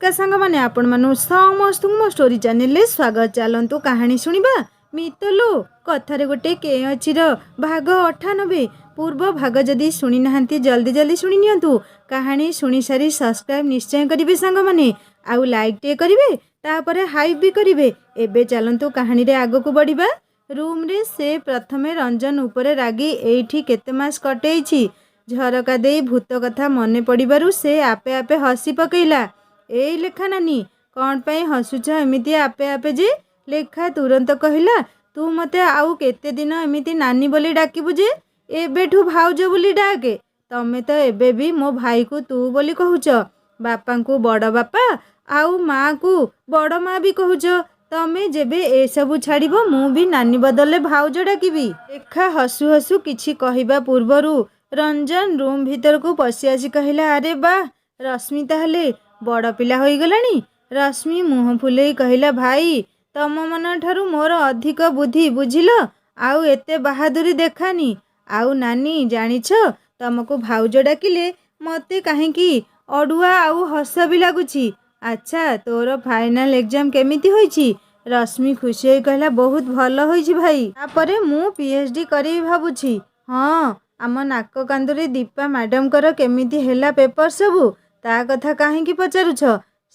नमस्कार सांग मैंने आपण मानु समस्त मो स्टोरी चैनल स्वागत। चलतु कहानी शुणा मितलो कथार गोटे के अच्छी भाग 98 पूर्व भाग जदि शुणी ना जल्दी जल्दी शुणी नियंतु। कहानी शुणी सारी सब्सक्राइब निश्चय करेंगे सांग मैंने आउ लाइक टे करेंगे तापर हाइप भी करेंगे। एबे चलतु कहानी रे आग को बढ़िबा। रूम रे से प्रथमे रंजन उपरे रागी एठी केते मास कटेइछि झरका दे भूत कथा मने पड़िबारु से आपे आपे हसी पकेइला। ए लेखा नानी कौन पाई हसुच एमती आपे आपे जे? लेखा तुरंत कहला तू मते आउ केते दिन एमती नानी बोली डाकिबु जे? एबेठू भाउज बोली डाके। तमे तो एबे भी मो भाई को तू बोली कहूच, बापा को बड़ बापा आउ माँ को बड़ माँ भी कहूच। तमे जेबे ए सबु छाड़िबो मु भी नानी बदले भाउज डाकिबी। लेखा हसु हसु किछि कहिबा पूर्वरु रंजन रूम भीतर को पशि आसी कहला अरे बा रश्मि ताहले बड़ पिला होई गलानी। रश्मि मुह फुलेई कहला भाई तम मन ठारू मोर अधिक बुद्धि बुझिल आउ एते बहादुरी देखानी। आउ नानी जानिछ तमको भाउज डाकिले मते काहेकि अडुआ आउ हस भी लगुछि। अच्छा तोर फाइनल एग्जाम केमिति होइछि? रश्मि खुशी होई कहला बहुत भल होइछि भाई। तापरे मु पीएचडी करी भाबुछि। हाँ आम नाक कांदुरी दीपा मैडम कर केमिति हेला पेपर सबू ता कथा काहेकि पचारुछ?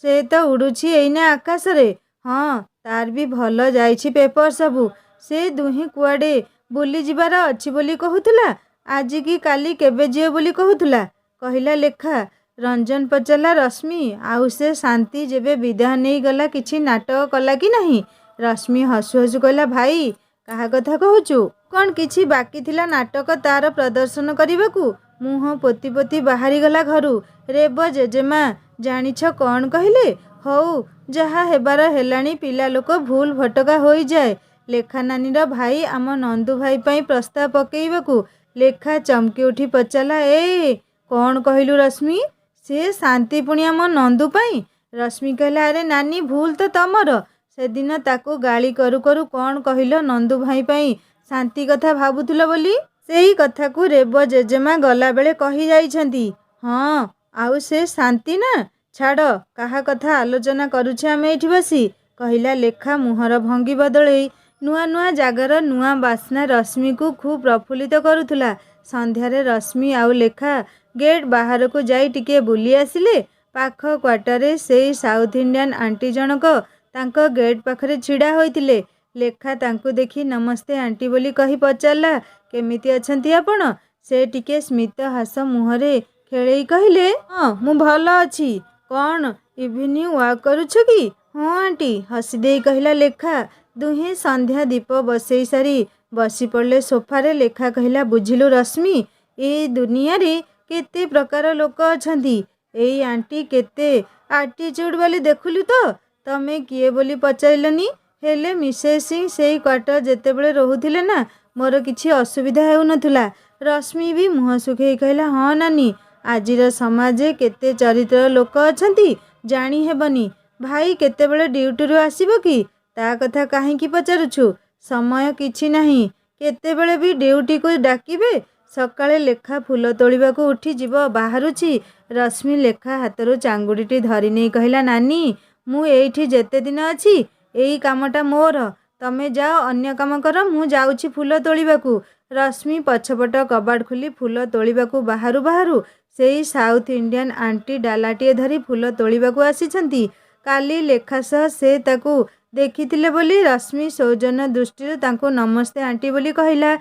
से तो उड़ुछि एइना आकाश रे। हाँ तार भी भल जाइछि पेपर सबू। से दुही कुआडे बुली जिबार अछि बोली कहूथुला। आज की काली केबे जियो बोली कहूथुला कहिला लेखा। रंजन पचाला रश्मि आउ से शांति जेबे विदा नहीं गला किछि नाटक कला कि नहीं? रश्मि हसु हसु कहला भाई कहा कथा कहूचु? कौन किछि बाकी थिला नाटक तार प्रदर्शन करबाकू? मुह पोती पोती बाहरी गला घरू। रेब जेजेमा जानिछ कौन कहले? हौ जहा हेबार हेलाणी पिला लोक भूल भटका होई जाए। लेखा नानीर भाई आम नंदू भाई पाई प्रस्ताव पकेइबाकू। लेखा चमकी उठी पचाला ए कौन कहलु रश्मि? से शांति पुणी आम नंदू पाई? रश्मि कहला अरे नानी भूल तो तमर। से दिन ताकू गाली करू करू कौन कहिल नंदू भाई पाई शांति कथा भाबुथुल बोली? सेही कथा को रेब जेजेमा गला बेले कही जाइछंती। हाँ आउ से शांति ना छाड़ काहा कथा आलोचना करुछे आमे एठी बसी कहिला लेखा मुहर भंगी बदलई। नुआ नुआ जागर नुआ बास्ना रश्मि को खूब प्रफुल्लित करुथुला। संध्यारे रश्मि आउ लेखा गेट बाहर को जाई टिके बुली आसिले। पाख क्वार्टरे से साउथ इंडियन आंटी जनक तांको गेट पाखरे छिड़ा होइतिले। लेखा तांको देखी नमस्ते आंटी बोली कही पचारला केमिति अछंती आपण? से टिके स्मित हास मुहरे खेलई कहले हाँ मु भल अछि। कौन इवनिंग वॉक करुछ कि? हाँ आंटी हसी दे कहला लेखा। दुहे संध्या दीप बसई सारी बसी पड़ले सोफारे। लेखा कहला बुझिलु रश्मि ए दुनिया रे केते प्रकार लोक अछंती। एई आंटी केते आटीट्यूड वाली देखुलु तो तमे किए बोली पचारिलनी? हेले मिसेस सिंह सेई क्वार्टर जेतेबेले रहुथिले ना मोर किछि असुविधा हेउ नथुला। रश्मि भी मुह सुखेई कहला हाँ नानी आजिर समाजे केते चरित्र लोक अछंती जानी हेबनी। भाई केतेबेले ड्यूटी रु आसीबो कि ता कथा काहेकि पचारुछु? समय किछि नाही केतेबेले भी ड्यूटी को डाकिबे। सकाळे लेखा फूल तोलिबाकू उठी जीव बाहरुछि। रश्मि लेखा हातरू चांगुडीटी धरि नै कहला नानी मु एइठी जेते दिन अछि एई कामटा मोर। तमे जाओ अन्य काम कर मु जाउछि फूल तोलिबाकू। रश्मि पछपट कबाड़ खुली फूल तोलिबाकू बाहरु बाहरु सेई साउथ इंडियन आंटी डालाटीए धरी फूल तोलिबाकू आसीछंती। काली लेखा सह से ताकू देखिथिले बोली रश्मि सौजन्य दृष्टि तांको नमस्ते आंटी बोली कहला।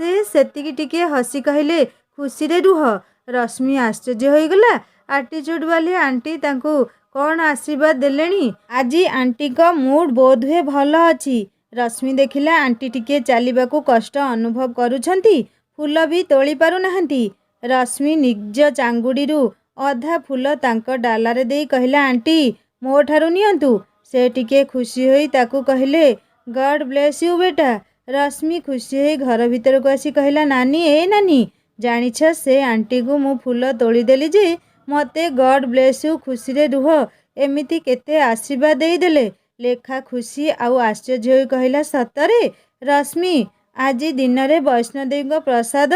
से सेतिकी टिके हसी कहले खुशी रे रुह। रश्मि आश्चर्य होई गला। आटीट्यूड वाली आंटी तांको कौन आशीर्वाद देलेनी? आजी आंटी का मूड बोध हुए भल अछि। रश्मि देखिला आंटी टिके चालिबाकू कष्ट अनुभव करुछंती फूल भी तोली पारु नाहंती। रश्मि निज चांगुडीरू अधा फूल तांको डालारे देई कहला आंटी मो ठारू नियंतु। से टिके खुशी होई ताकू कहले गॉड ब्लेस यू बेटा। रश्मि खुशी होई घर भीतर को आसी कहला नानी ए नानी जानिछ से आंटी को मु फूल तोली देली जे मते गॉड ब्लेस यू खुशी रे रुह एमिति केते आशीर्वाद देई देले। लेखा खुशी आउ आश्चर्य होई कहला सतरे रश्मि आजी दिन रे वैष्णोदेवी प्रसाद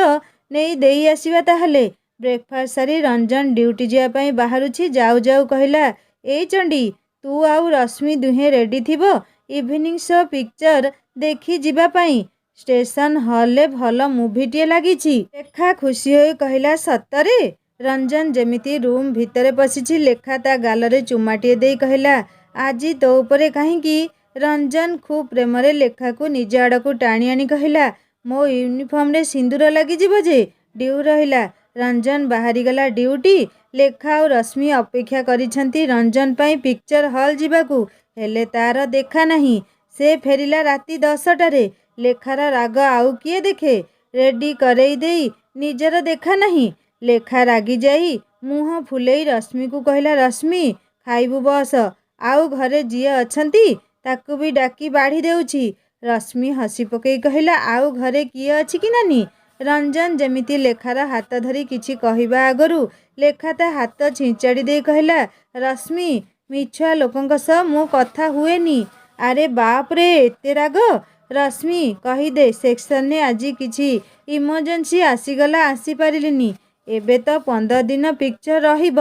नहीं देई आसीबा ताहले। ब्रेकफास्ट सारी रंजन ड्यूटी जावाई बाहरुछि। जाऊ जाऊ कहला ଏଇ ଚଣ୍ଡୀ, ତୁ ଆଉ ରଶ୍ମି ଦୁହେଁ ରେଡି ଥିବ ଇଭିନିଂ ଶୋ ପିକ୍ଚର ଦେଖି ଯିବା ପାଇଁ। ଷ୍ଟେସନ ହଲରେ ଭଲ ମୁଭିଟିଏ ଲାଗିଛି। ଲେଖା ଖୁସି ହୋଇ କହିଲା, ସତରେ? ରଞ୍ଜନ ଯେମିତି ରୁମ୍ ଭିତରେ ପଶିଛି, ଲେଖା ତା ଗାଲରେ ଚୁମାଟିଏ ଦେଇ କହିଲା, ଆଜି ତୋ ଉପରେ କାହିଁକି? ରଞ୍ଜନ ଖୁବ୍ ପ୍ରେମରେ ଲେଖାକୁ ନିଜ ଆଡ଼କୁ ଟାଣି ଆଣି କହିଲା, ମୋ ୟୁନିଫର୍ମରେ ସିନ୍ଦୁର ଲାଗିଯିବ ଯେ। ଡ୍ୟୁ ରହିଲା। ରଞ୍ଜନ ବାହାରିଗଲା ଡ୍ୟୁଟି। ଲେଖା ଆଉ ରଶ୍ମି ଅପେକ୍ଷା କରିଛନ୍ତି ରଞ୍ଜନ ପାଇଁ ପିକ୍ଚର ହଲ୍ ଯିବାକୁ। ହେଲେ ତାର ଦେଖା ନାହିଁ। ସେ ଫେରିଲା ରାତି 10ଟାରେ। ଲେଖାର ରାଗ ଆଉ କିଏ ଦେଖେ? ରେଡି କରେଇ ଦେଇ ନିଜର ଦେଖା ନାହିଁ। ଲେଖା ରାଗି ଯାଇ ମୁହଁ ଫୁଲେଇ ରଶ୍ମିକୁ କହିଲା, ରଶ୍ମି ଖାଇବୁ ବସ। ଆଉ ଘରେ ଯିଏ ଅଛନ୍ତି ତାକୁ ବି ଡାକି ବାଢ଼ି ଦେଉଛି। ରଶ୍ମି ହସି ପକେଇ କହିଲା, ଆଉ ଘରେ କିଏ ଅଛି କି ନାନୀ? ରଞ୍ଜନ ଯେମିତି ଲେଖାର ହାତ ଧରି କିଛି କହିବା ଆଗରୁ ଲେଖା ତା ହାତ ଛିଞ୍ଚାଡ଼ି ଦେଇ କହିଲା, ରଶ୍ମି ମିଛୁଆ ଲୋକଙ୍କ ସହ ମୁଁ କଥା ହୁଏନି। ଆରେ ବାପରେ, ଏତେ ରାଗ? ରଶ୍ମି କହିଦେ ସେକ୍ସନରେ ଆଜି କିଛି ଇମର୍ଜେନ୍ସି ଆସିଗଲା, ଆସିପାରିଲିନି। ଏବେ ତ 15 ଦିନ ପିକ୍ଚର ରହିବ।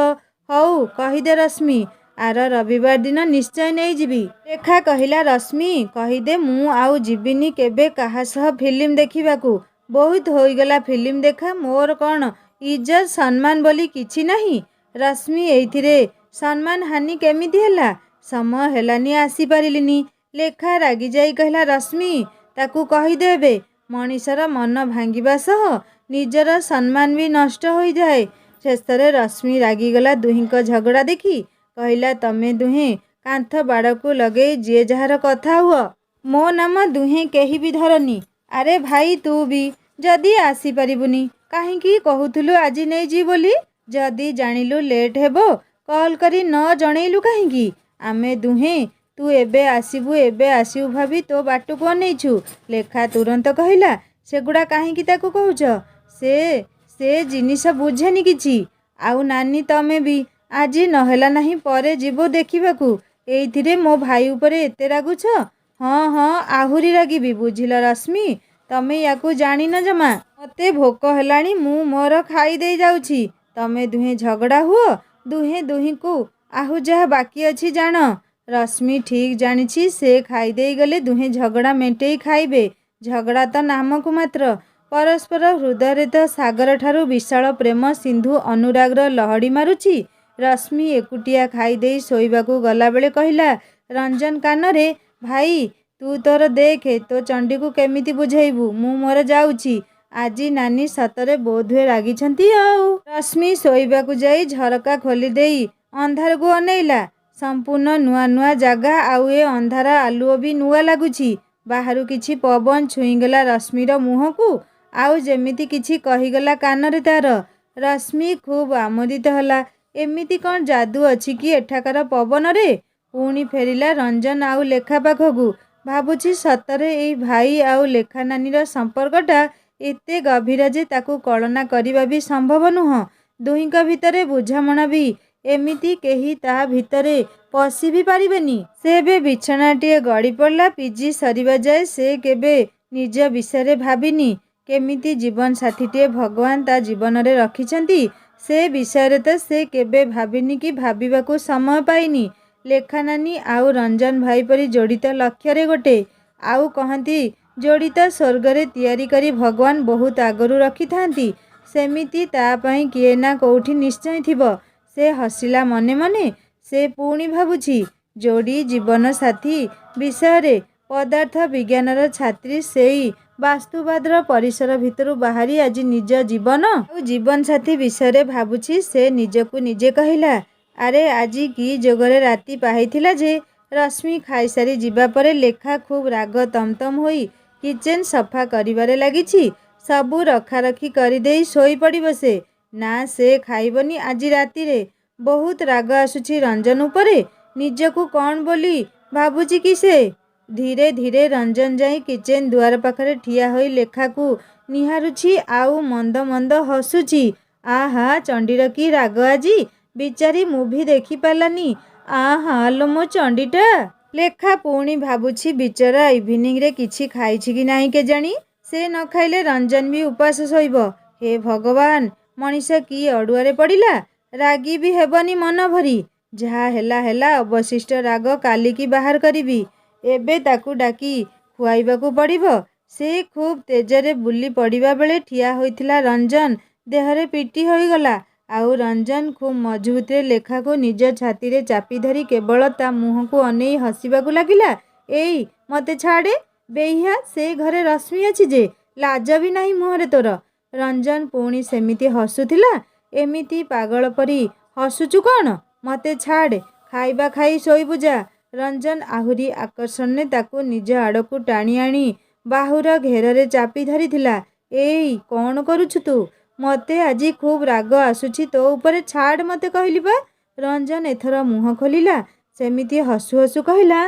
ହଉ କହିଦେ ରଶ୍ମି, ଆର ରବିବାର ଦିନ ନିଶ୍ଚୟ ନେଇଯିବି। ଲେଖା କହିଲା, ରଶ୍ମି କହିଦେ ମୁଁ ଆଉ ଯିବିନି କେବେ କାହା ସହ ଫିଲ୍ମ ଦେଖିବାକୁ। ବହୁତ ହୋଇଗଲା ଫିଲ୍ମ ଦେଖା। ମୋର କ'ଣ ଇଜ୍ଜତ ସମ୍ମାନ ବୋଲି କିଛି ନାହିଁ? ରଶ୍ମି ଏଇଥିରେ ସମ୍ମାନ ହାନି କେମିତି ହେଲା? ସମୟ ହେଲାନି, ଆସିପାରିଲିନି। ଲେଖା ରାଗିଯାଇ କହିଲା, ରଶ୍ମି ତାକୁ କହିଦେ ଏବେ। ମଣିଷର ମନ ଭାଙ୍ଗିବା ସହ ନିଜର ସମ୍ମାନ ବି ନଷ୍ଟ ହୋଇଯାଏ। ଶେଷରେ ରଶ୍ମି ରାଗିଗଲା ଦୁହିଁଙ୍କ ଝଗଡ଼ା ଦେଖି। କହିଲା, ତମେ ଦୁହେଁ କାନ୍ଥ ବାଡ଼କୁ ଲଗେଇ ଯିଏ ଯାହାର କଥା ହୁଅ। ମୋ ନାମ ଦୁହେଁ କେହି ବି ଧରନି। ଆରେ ଭାଇ, ତୁ ବି ଯଦି ଆସିପାରିବୁନି କାହିଁକି କହୁଥିଲୁ ଆଜି ନେଇଯିବି ବୋଲି? ଯଦି ଜାଣିଲୁ ଲେଟ୍ ହେବ କଲ୍ କରି ନ ଜଣେଇଲୁ କାହିଁକି? ଆମେ ଦୁହେଁ ତୁ ଏବେ ଆସିବୁ ଏବେ ଆସିବୁ ଭାବି ତୋ ବାଟକୁ ଅନେଇଛୁ। ଲେଖା ତୁରନ୍ତ କହିଲା, ସେଗୁଡ଼ା କାହିଁକି ତାକୁ କହୁଛ? ସେ ଜିନିଷ ବୁଝେନି କିଛି। ଆଉ ନାନୀ, ତମେ ବି ଆଜି ନହେଲା ନାହିଁ ପରେ ଯିବୁ ଦେଖିବାକୁ। ଏଇଥିରେ ମୋ ଭାଇ ଉପରେ ଏତେ ରାଗୁଛ? ହଁ ହଁ, ଆହୁରି ରାଗିବି। ବୁଝିଲ ରଶ୍ମି, ତମେ ୟାକୁ ଜାଣିନ ଜମା। ମତେ ଭୋକ ହେଲାଣି, ମୁଁ ମୋର ଖାଇ ଦେଇ ଯାଉଛି। ତମେ ଦୁହେଁ ଝଗଡ଼ା ହୁଅ, ଦୁହେଁ ଦୁହିଁଙ୍କୁ ଆହୁ ଯାହା ବାକି ଅଛି ଜାଣ। ରଶ୍ମି ଠିକ୍ ଜାଣିଛି, ସେ ଖାଇଦେଇ ଗଲେ ଦୁହେଁ ଝଗଡ଼ା ମେଣ୍ଟେଇ ଖାଇବେ। ଝଗଡ଼ା ତ ନାମକୁ ମାତ୍ର। ପରସ୍ପର ହୃଦୟରେ ତ ସାଗରଠାରୁ ବିଶାଳ ପ୍ରେମ ସିନ୍ଧୁ ଅନୁରାଗର ଲହଡ଼ି ମାରୁଛି। ରଶ୍ମି ଏକୁଟିଆ ଖାଇଦେଇ ଶୋଇବାକୁ ଗଲାବେଳେ କହିଲା ରଞ୍ଜନ କାନରେ, ଭାଇ ତୁ ତୋର ଦେଖେ ତୋ ଚଣ୍ଡୀକୁ କେମିତି ବୁଝେଇବୁ। ମୁଁ ମୋର ଯାଉଛି। ଆଜି ନାନୀ ସତରେ ବୋଧହୁଏ ରାଗିଛନ୍ତି ଆଉ। ରଶ୍ମି ଶୋଇବାକୁ ଯାଇ ଝରକା ଖୋଲିଦେଇ ଅନ୍ଧାରକୁ ଅନେଇଲା। ସମ୍ପୂର୍ଣ୍ଣ ନୂଆ ନୂଆ ଜାଗା, ଆଉ ଏ ଅନ୍ଧାର ଆଲୁଅ ବି ନୂଆ ଲାଗୁଛି। ବାହାରୁ କିଛି ପବନ ଛୁଇଁଗଲା ରଶ୍ମିର ମୁହଁକୁ, ଆଉ ଯେମିତି କିଛି କହିଗଲା କାନରେ ତାର। ରଶ୍ମି ଖୁବ୍ ଆମୋଦିତ ହେଲା। ଏମିତି କ'ଣ ଯାଦୁ ଅଛି କି ଏଠାକାର ପବନରେ? ପୁଣି ଫେରିଲା ରଞ୍ଜନ ଆଉ ଲେଖା ପାଖକୁ। ଭାବୁଛି ସତରେ ଏଇ ଭାଇ ଆଉ ଲେଖା ନାନୀର ସମ୍ପର୍କଟା ଏତେ ଗଭୀର ଯେ ତାକୁ କଳନା କରିବା ବି ସମ୍ଭବ ନୁହଁ। ଦୁହିଁଙ୍କ ଭିତରେ ବୁଝାମଣା ବି ଏମିତି, କେହି ତା ଭିତରେ ପଶି ବି ପାରିବେନି। ସେ ଏବେ ବିଛଣାଟିଏ ଗଡ଼ି ପଡ଼ିଲା। ପିଜି ସରିବା ଯାଏ ସେ କେବେ ନିଜ ବିଷୟରେ ଭାବିନି। କେମିତି ଜୀବନ ସାଥୀଟିଏ ଭଗବାନ ତା ଜୀବନରେ ରଖିଛନ୍ତି ସେ ବିଷୟରେ ତ ସେ କେବେ ଭାବିନି କି ଭାବିବାକୁ ସମୟ ପାଇନି। ଲେଖା ନାନୀ ଆଉ ରଞ୍ଜନ ଭାଇ ପରି ଯୋଡ଼ିତ ଲକ୍ଷରେ ଗୋଟେ। ଆଉ କହନ୍ତି ଯୋଡ଼ିତ ସ୍ୱର୍ଗରେ ତିଆରି କରି ଭଗବାନ ବହୁତ ଆଗରୁ ରଖିଥାନ୍ତି। ସେମିତି ତା ପାଇଁ କିଏ ନା କୋଉଠି ନିଶ୍ଚୟ ଥିବ। ସେ ହସିଲା ମନେ ମନେ। ସେ ପୁଣି ଭାବୁଛି ଯୋଡ଼ି ଜୀବନ ସାଥୀ ବିଷୟରେ। ପଦାର୍ଥ ବିଜ୍ଞାନର ଛାତ୍ରୀ ସେଇ ବାସ୍ତୁବାଦର ପରିସର ଭିତରୁ ବାହାରି ଆଜି ନିଜ ଜୀବନ ଆଉ ଜୀବନ ସାଥୀ ବିଷୟରେ ଭାବୁଛି। ସେ ନିଜକୁ ନିଜେ କହିଲା, ଆରେ ଆଜି କି ଯୋଗରେ ରାତି ପାହିଥିଲା ଯେ? ରଶ୍ମି ଖାଇସାରି ଯିବା ପରେ ଲେଖା ଖୁବ୍ ରାଗ ତମତମ ହୋଇ କିଚେନ୍ ସଫା କରିବାରେ ଲାଗିଛି। ସବୁ ରଖାରଖି କରିଦେଇ ଶୋଇପଡ଼ିବ ସେ। ନା, ସେ ଖାଇବନି ଆଜି ରାତିରେ। ବହୁତ ରାଗ ଆସୁଛି ରଞ୍ଜନ ଉପରେ। ନିଜକୁ କ'ଣ ବୋଲି ଭାବୁଛି କି ସେ? ଧୀରେ ଧୀରେ ରଞ୍ଜନ ଯାଇ କିଚେନ୍ ଦୁଆର ପାଖରେ ଠିଆ ହୋଇ ଲେଖାକୁ ନିହାରୁଛି ଆଉ ମନ୍ଦ ମନ୍ଦ ହସୁଛି। ଆହା, ଚଣ୍ଡୀର କି ରାଗ ଆଜି। ବିଚାରୀ ମୁଭି ଦେଖି ପାରିଲାନି। ଆହା ଲୋ ମୋ ଚଣ୍ଡୀଟା। ଲେଖା ପୁଣି ଭାବୁଛି ବିଚରା ଇଭିନିଂରେ କିଛି ଖାଇଛି କି ନାହିଁ କେଜାଣି। ସେ ନ ଖାଇଲେ ରଞ୍ଜନ ବି ଉପାସ ଶୋଇବ। ହେ ଭଗବାନ, ମଣିଷ କି ଅଡ଼ୁଆରେ ପଡ଼ିଲା। ରାଗି ବି ହେବନି ମନ ଭରି। ଯାହା ହେଲା ହେଲା, ଅବଶିଷ୍ଟ ରାଗ କାଲିକି ବାହାର କରିବି। ଏବେ ତାକୁ ଡାକି ଖୁଆଇବାକୁ ପଡ଼ିବ। ସେ ଖୁବ୍ ତେଜରେ ବୁଲି ପଡ଼ିବା ବେଳେ ଠିଆ ହୋଇଥିଲା ରଞ୍ଜନ ଦେହରେ ପିଟି ହୋଇଗଲା। ଆଉ ରଞ୍ଜନ ଖୁବ୍ ମଜବୁତରେ ଲେଖାକୁ ନିଜ ଛାତିରେ ଚାପି ଧରି କେବଳ ତା ମୁହଁକୁ ଅନେଇ ହସିବାକୁ ଲାଗିଲା। ଏଇ ମତେ ଛାଡ଼େ ବେହିଆ, ସେ ଘରେ ରଶ୍ମି ଅଛି ଯେ, ଲାଜ ବି ନାହିଁ ମୁହଁରେ ତୋର। ରଞ୍ଜନ ପୁଣି ସେମିତି ହସୁଥିଲା। ଏମିତି ପାଗଳ ପରି ହସୁଛୁ କ'ଣ? ମତେ ଛାଡ଼, ଖାଇବା ଖାଇ ଶୋଇବୁ ଯା। ରଞ୍ଜନ ଆହୁରି ଆକର୍ଷଣରେ ତାକୁ ନିଜ ଆଡ଼କୁ ଟାଣି ଆଣି ବାହୁର ଘେରରେ ଚାପି ଧରିଥିଲା। ଏଇ କ'ଣ କରୁଛୁ ତୁ? ମତେ ଆଜି ଖୁବ୍ ରାଗ ଆସୁଛି ତୋ ଉପରେ, ଛାଡ଼ ମତେ କହିଲି ବା। ରଞ୍ଜନ ଏଥର ମୁହଁ ଖୋଲିଲା। ସେମିତି ହସୁ ହସୁ କହିଲା,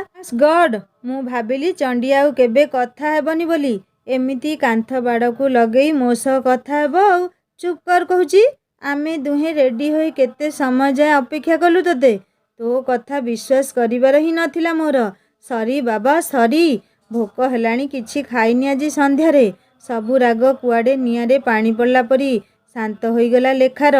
ଗଡ୍, ମୁଁ ଭାବିଲି ଚଣ୍ଡୀ ଆଉ କେବେ କଥା ହେବନି ବୋଲି। ଏମିତି କାନ୍ଥ ବାଡ଼କୁ ଲଗେଇ ମୋ ସହ କଥା ହେବ ଆଉ। ଚୁପ୍ କର କହୁଛି। ଆମେ ଦୁହେଁ ରେଡ଼ି ହୋଇ କେତେ ସମୟ ଯାଏ ଅପେକ୍ଷା କଲୁ ତୋତେ। ତୋ କଥା ବିଶ୍ୱାସ କରିବାର ହିଁ ନଥିଲା ମୋର। ସରି ବାବା, ସରି। ଭୋକ ହେଲାଣି, କିଛି ଖାଇନି ଆଜି ସନ୍ଧ୍ୟାରେ। ସବୁ ରାଗ କୁଆଡ଼େ ନିଆଁରେ ପାଣି ପଡ଼ିଲା ପରି ଶାନ୍ତ ହୋଇଗଲା ଲେଖାର।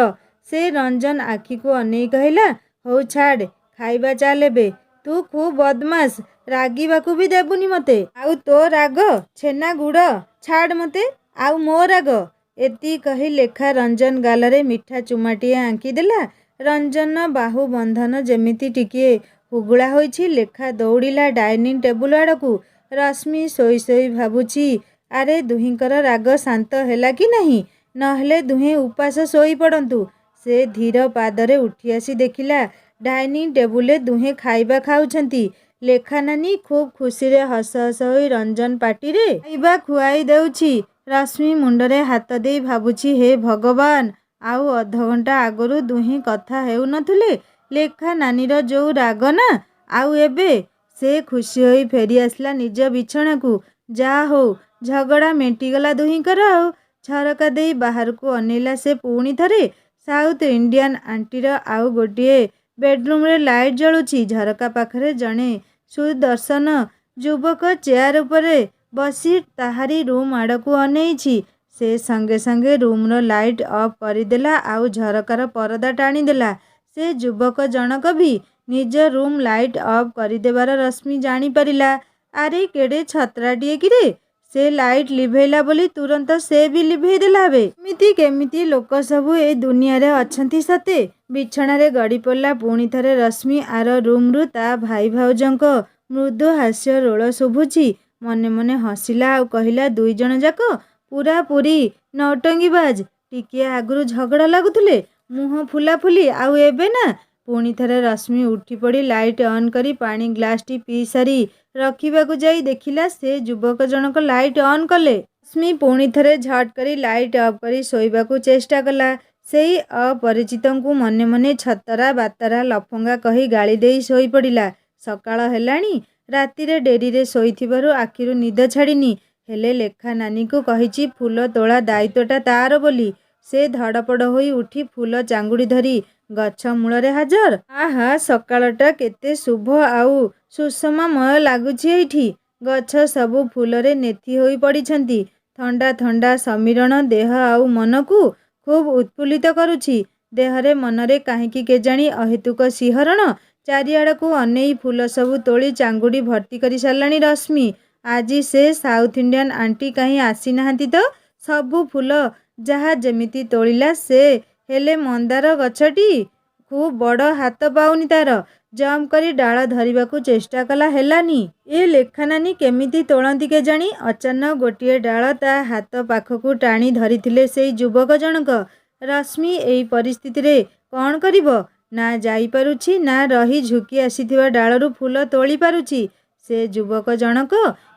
ସେ ରଞ୍ଜନ ଆଖିକୁ ଅନେଇ କହିଲା, ହଉ ଛାଡ଼, ଖାଇବା ଚାଲ ଏବେ। ତୁ ଖୁବ୍ ବଦମାସ, ରାଗିବାକୁ ବି ଦେବୁନି ମତେ। ଆଉ ତୋ ରାଗ ଛେନା ଗୁଡ଼, ଛାଡ଼ ମତେ। ଆଉ ମୋ ରାଗ। ଏତିକି କହି ଲେଖା ରଞ୍ଜନ ଗାଲରେ ମିଠା ଚୁମାଟିଏ ଆଙ୍କିଦେଲା। ରଞ୍ଜନ ବାହୁ ବନ୍ଧନ ଯେମିତି ଟିକିଏ ହୁଗୁଳା ହୋଇଛି। ଲେଖା ଦୌଡ଼ିଲା ଡାଇନିଂ ଟେବୁଲ ଆଡ଼କୁ। ରଶ୍ମି ଶୋଇ ଶୋଇ ଭାବୁଛି, ଆରେ ଦୁହିଁଙ୍କର ରାଗ ଶାନ୍ତ ହେଲା କି ନାହିଁ, ନହେଲେ ଦୁହେଁ ଉପାସ ଶୋଇ ପଡ଼ନ୍ତୁ। ସେ ଧୀର ପାଦରେ ଉଠି ଆସି ଦେଖିଲା ଡାଇନିଂ ଟେବୁଲରେ ଦୁହେଁ ଖାଇବା ଖାଉଛନ୍ତି। ଲେଖା ନାନୀ ଖୁବ୍ ଖୁସିରେ ହସ ହସ ହୋଇ ରଞ୍ଜନ ପାଟିରେ ଖାଇବା ଖୁଆଇ ଦେଉଛି। ରଶ୍ମି ମୁଣ୍ଡରେ ହାତ ଦେଇ ଭାବୁଛି, ହେ ଭଗବାନ, ଆଉ ଅଧଘଣ୍ଟା ଆଗରୁ ଦୁହେଁ କଥା ହେଉନଥିଲେ। ଲେଖା ନାନୀର ଯୋଉ ରାଗ ନା, ଆଉ ଏବେ। ସେ ଖୁସି ହୋଇ ଫେରି ଆସିଲା ନିଜ ବିଛଣାକୁ। ଯାହା ହଉ, ଝଗଡ଼ା ମେଣ୍ଟିଗଲା ଦୁହିଁଙ୍କର ଆଉ। ଝରକା ଦେଇ ବାହାରକୁ ଅନେଇଲା ସେ ପୁଣି ଥରେ। ସାଉଥ୍ ଇଣ୍ଡିଆନ୍ ଆଣ୍ଟିର ଆଉ ଗୋଟିଏ ବେଡ୍ରୁମରେ ଲାଇଟ୍ ଜଳୁଛି। ଝରକା ପାଖରେ ଜଣେ ସୁଦର୍ଶନ ଯୁବକ ଚେୟାର ଉପରେ ବସି ତାହାରି ରୁମ୍ ଆଡ଼କୁ ଅନେଇଛି। ସେ ସଙ୍ଗେ ସଙ୍ଗେ ରୁମ୍ର ଲାଇଟ୍ ଅଫ୍ କରିଦେଲା ଆଉ ଝରକାର ପରଦା ଟାଣିଦେଲା। ସେ ଯୁବକ ଜଣକ ବି ନିଜ ରୁମ୍ ଲାଇଟ୍ ଅଫ୍ କରିଦେବାର ରଶ୍ମି ଜାଣିପାରିଲା। ଆରେ କେଡ଼େ ଛତ୍ରାଟିଏ କିରେ! ସେ ଲାଇଟ୍ ଲିଭେଇଲା ବୋଲି ତୁରନ୍ତ ସେ ବି ଲିଭେଇ ଦେଲା ବେ। ଏମିତି କେମିତି ଲୋକ ସବୁ ଏ ଦୁନିଆରେ ଅଛନ୍ତି ସତେ? ବିଛଣାରେ ଗଡ଼ି ପଡ଼ିଲା ପୁଣି ଥରେ ରଶ୍ମି। ଆର ରୁମ୍ରୁ ତା ଭାଇ ଭାଉଜଙ୍କ ମୃଦୁ ହାସ୍ୟ ରୋଳ ଶୁଭୁଛି। ମନେ ମନେ ହସିଲା ଆଉ କହିଲା, ଦୁଇଜଣ ଯାକ ପୂରାପୂରି ନୌଟଙ୍ଗୀବାଜ। ଟିକିଏ ଆଗରୁ ଝଗଡ଼ା ଲାଗୁଥିଲେ, ମୁହଁ ଫୁଲାଫୁଲି, ଆଉ ଏବେ ନା। ପୁଣି ଥରେ ରଶ୍ମି ଉଠିପଡ଼ି ଲାଇଟ୍ ଅନ୍ କରି ପାଣି ଗ୍ଲାସଟି ପିଇ ସାରି ରଖିବାକୁ ଯାଇ ଦେଖିଲା ସେ ଯୁବକ ଜଣକ ଲାଇଟ୍ ଅନ୍ କଲେ। ରଶ୍ମି ପୁଣି ଥରେ ଝଟ୍ କରି ଲାଇଟ୍ ଅଫ୍ କରି ଶୋଇବାକୁ ଚେଷ୍ଟା କଲା। ସେଇ ଅପରିଚିତଙ୍କୁ ମନେ ମନେ ଛତରା ବାତରା ଲଫଙ୍ଗା କହି ଗାଳି ଦେଇ ଶୋଇପଡ଼ିଲା। ସକାଳ ହେଲାଣି। ରାତିରେ ଡେରିରେ ଶୋଇଥିବାରୁ ଆଖିରୁ ନିଦ ଛାଡ଼ିନି। ହେଲେ ଲେଖା ନାନୀକୁ କହିଛି ଫୁଲ ତୋଳା ଦାୟିତ୍ୱଟା ତାର ବୋଲି। ସେ ଧଡ଼ପଡ଼ ହୋଇ ଉଠି ଫୁଲ ଚାଙ୍ଗୁଡ଼ି ଧରି ଗଛ ମୂଳରେ ହାଜର। ଆହା, ସକାଳଟା କେତେ ଶୁଭ ଆଉ ସୁଷମାମୟ ଲାଗୁଛି ଏଇଠି। ଗଛ ସବୁ ଫୁଲରେ ନେଥି ହୋଇ ପଡ଼ିଛନ୍ତି। ଥଣ୍ଡା ଥଣ୍ଡା ସମୀରଣ ଦେହ ଆଉ ମନକୁ ଖୁବ୍ ଉତ୍ଫୁଲ୍ଲିତ କରୁଛି। ଦେହରେ ମନରେ କାହିଁକି କେଜାଣି ଅହେତୁକ ଶିହରଣ। ଚାରିଆଡ଼କୁ ଅନେଇ ଫୁଲ ସବୁ ତୋଳି ଚାଙ୍ଗୁଡ଼ି ଭର୍ତ୍ତି କରି ସାରିଲାଣି ରଶ୍ମି। ଆଜି ସେ ସାଉଥ୍ ଇଣ୍ଡିଆନ୍ ଆଣ୍ଟି କାହିଁ ଆସିନାହାନ୍ତି ତ? ସବୁ ଫୁଲ ଯାହା ଯେମିତି ତୋଳିଲା। ସେ ହେଲେ ମନ୍ଦାର ଗଛଟି ଖୁବ୍ ବଡ଼, ହାତ ପାଉନି ତାର। ଜମ୍ପ କରି ଡାଳ ଧରିବାକୁ ଚେଷ୍ଟା କଲା, ହେଲାନି। ଏ ଲେଖା ନାନୀ କେମିତି ତୋଳନ୍ତି କେଜାଣି? ଅଚାନକ ଗୋଟିଏ ଡାଳ ତା ହାତ ପାଖକୁ ଟାଣି ଧରିଥିଲେ ସେଇ ଯୁବକ ଜଣକ। ରଶ୍ମି ଏଇ ପରିସ୍ଥିତିରେ କ'ଣ କରିବ? ନା ଯାଇପାରୁଛି, ନା ରହି ଝୁଙ୍କି ଆସିଥିବା ଡାଳରୁ ଫୁଲ ତୋଳି ପାରୁଛି। ସେ ଯୁବକ ଜଣକ